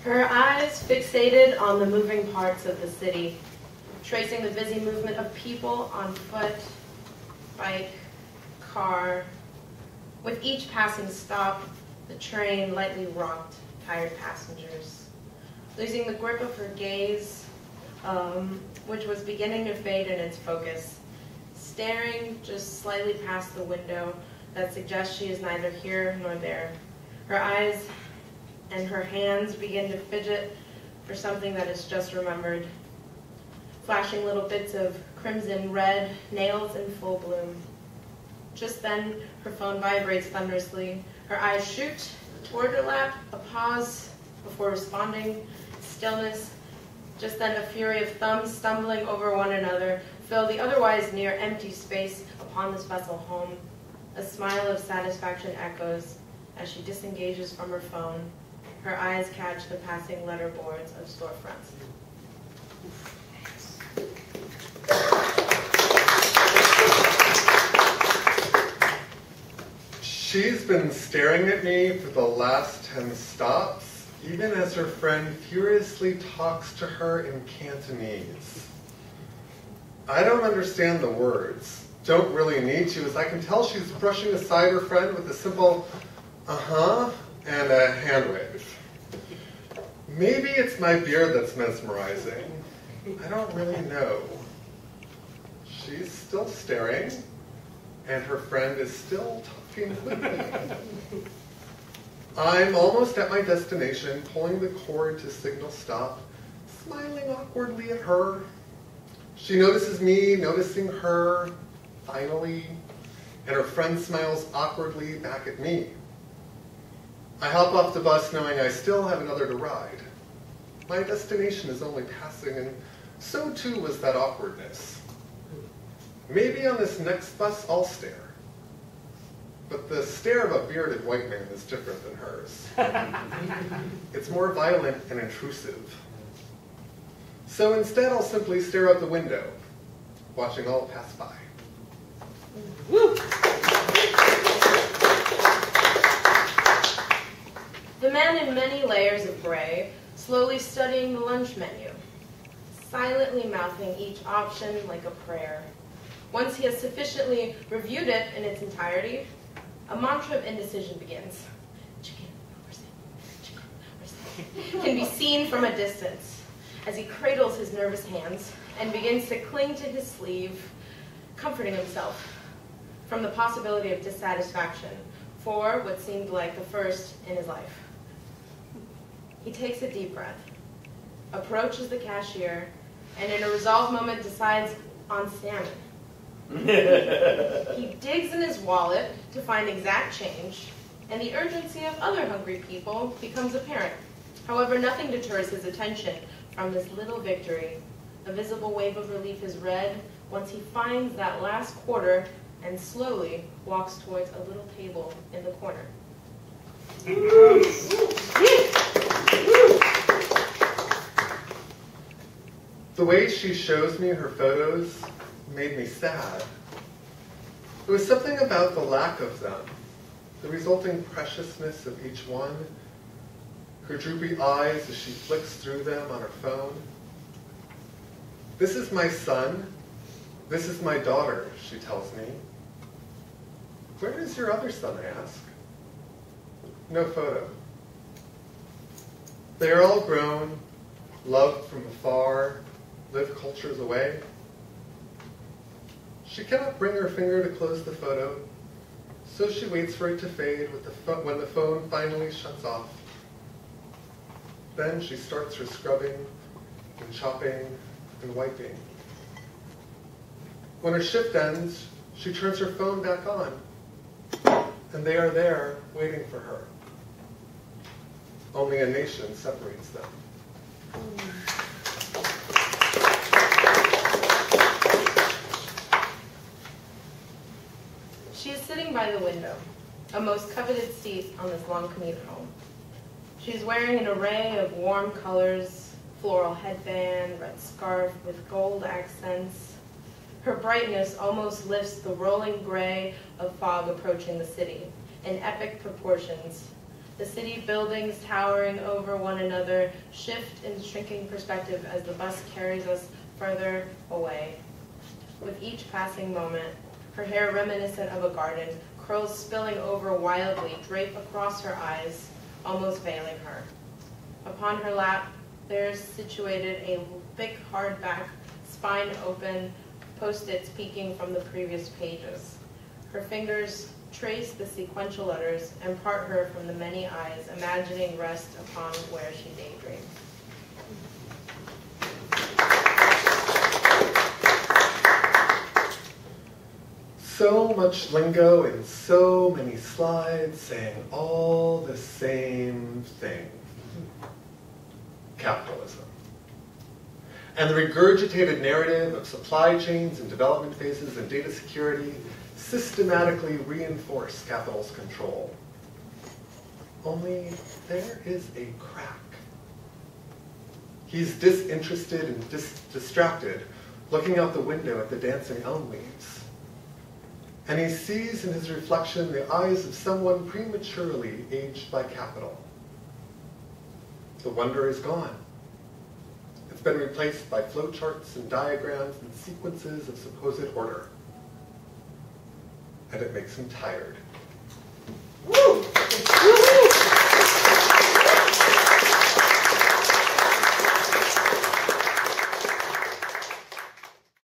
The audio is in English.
Her eyes fixated on the moving parts of the city, tracing the busy movement of people on foot, bike, car. With each passing stop, the train lightly rocked tired passengers, losing the grip of her gaze, which was beginning to fade in its focus, staring just slightly past the window that suggests she is neither here nor there. Her eyes and her hands begin to fidget for something that is just remembered, flashing little bits of crimson red, nails in full bloom. Just then, her phone vibrates thunderously. Her eyes shoot toward her lap, a pause before responding, stillness. Just then, a fury of thumbs stumbling over one another fill the otherwise near empty space upon this vessel home. A smile of satisfaction echoes as she disengages from her phone. Her eyes catch the passing letterboards of storefronts. She's been staring at me for the last 10 stops, even as her friend furiously talks to her in Cantonese. I don't understand the words. Don't really need to, as I can tell she's brushing aside her friend with a simple uh-huh and a hand wave. Maybe it's my beard that's mesmerizing. I don't really know. She's still staring, and her friend is still talking with me. I'm almost at my destination, pulling the cord to signal stop, smiling awkwardly at her. She notices me, noticing her, finally, and her friend smiles awkwardly back at me. I hop off the bus knowing I still have another to ride. My destination is only passing, and so too was that awkwardness. Maybe on this next bus I'll stare. But the stare of a bearded white man is different than hers. It's more violent and intrusive. So instead I'll simply stare out the window, watching all pass by. The man in many layers of gray, slowly studying the lunch menu, silently mouthing each option like a prayer. Once he has sufficiently reviewed it in its entirety, a mantra of indecision begins. Chicken, where's it? Chicken, where's it? Can be seen from a distance as he cradles his nervous hands and begins to cling to his sleeve, comforting himself from the possibility of dissatisfaction for what seemed like the first in his life. He takes a deep breath, approaches the cashier, and in a resolved moment decides on salmon. He digs in his wallet to find exact change, and the urgency of other hungry people becomes apparent. However, nothing deters his attention from this little victory. A visible wave of relief is read once he finds that last quarter and slowly walks towards a little table in the corner. The way she shows me her photos made me sad. It was something about the lack of them, the resulting preciousness of each one, her droopy eyes as she flicks through them on her phone. This is my son. This is my daughter, she tells me. Where is your other son, I ask. No photo. They are all grown, loved from afar, live cultures away. She cannot bring her finger to close the photo, so she waits for it to fade when the phone finally shuts off. Then she starts her scrubbing and chopping and wiping. When her shift ends, she turns her phone back on, and they are there waiting for her. Only a nation separates them. She is sitting by the window, a most coveted seat on this long commute home. She is wearing an array of warm colors, floral headband, red scarf with gold accents. Her brightness almost lifts the rolling gray of fog approaching the city in epic proportions, The city buildings towering over one another shift in shrinking perspective as the bus carries us further away. With each passing moment, her hair reminiscent of a garden, curls spilling over wildly, drape across her eyes, almost veiling her. Upon her lap, there is situated a thick hardback, spine open, post-its peeking from the previous pages. Her fingers trace the sequential letters and part her from the many eyes, imagining rest upon where she daydreams. So much lingo in so many slides saying all the same thing. Capitalism. And the regurgitated narrative of supply chains and development phases and data security systematically reinforce capital's control. Only there is a crack. He's disinterested and distracted, looking out the window at the dancing elm leaves. And he sees in his reflection the eyes of someone prematurely aged by capital. The wonder is gone. It's been replaced by flowcharts and diagrams and sequences of supposed order. And it makes him tired.